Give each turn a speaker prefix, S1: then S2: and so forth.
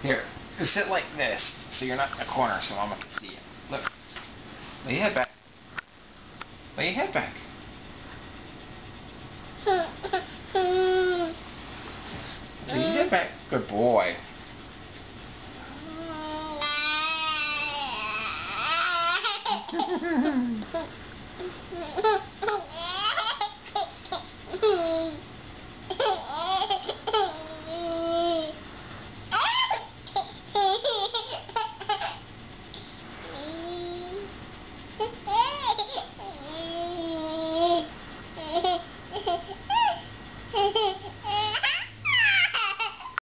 S1: Here, sit like this, so you're not in the corner, so Mama can see you. Look. Lay your head back. Lay your head back. Lay your head back. Good boy.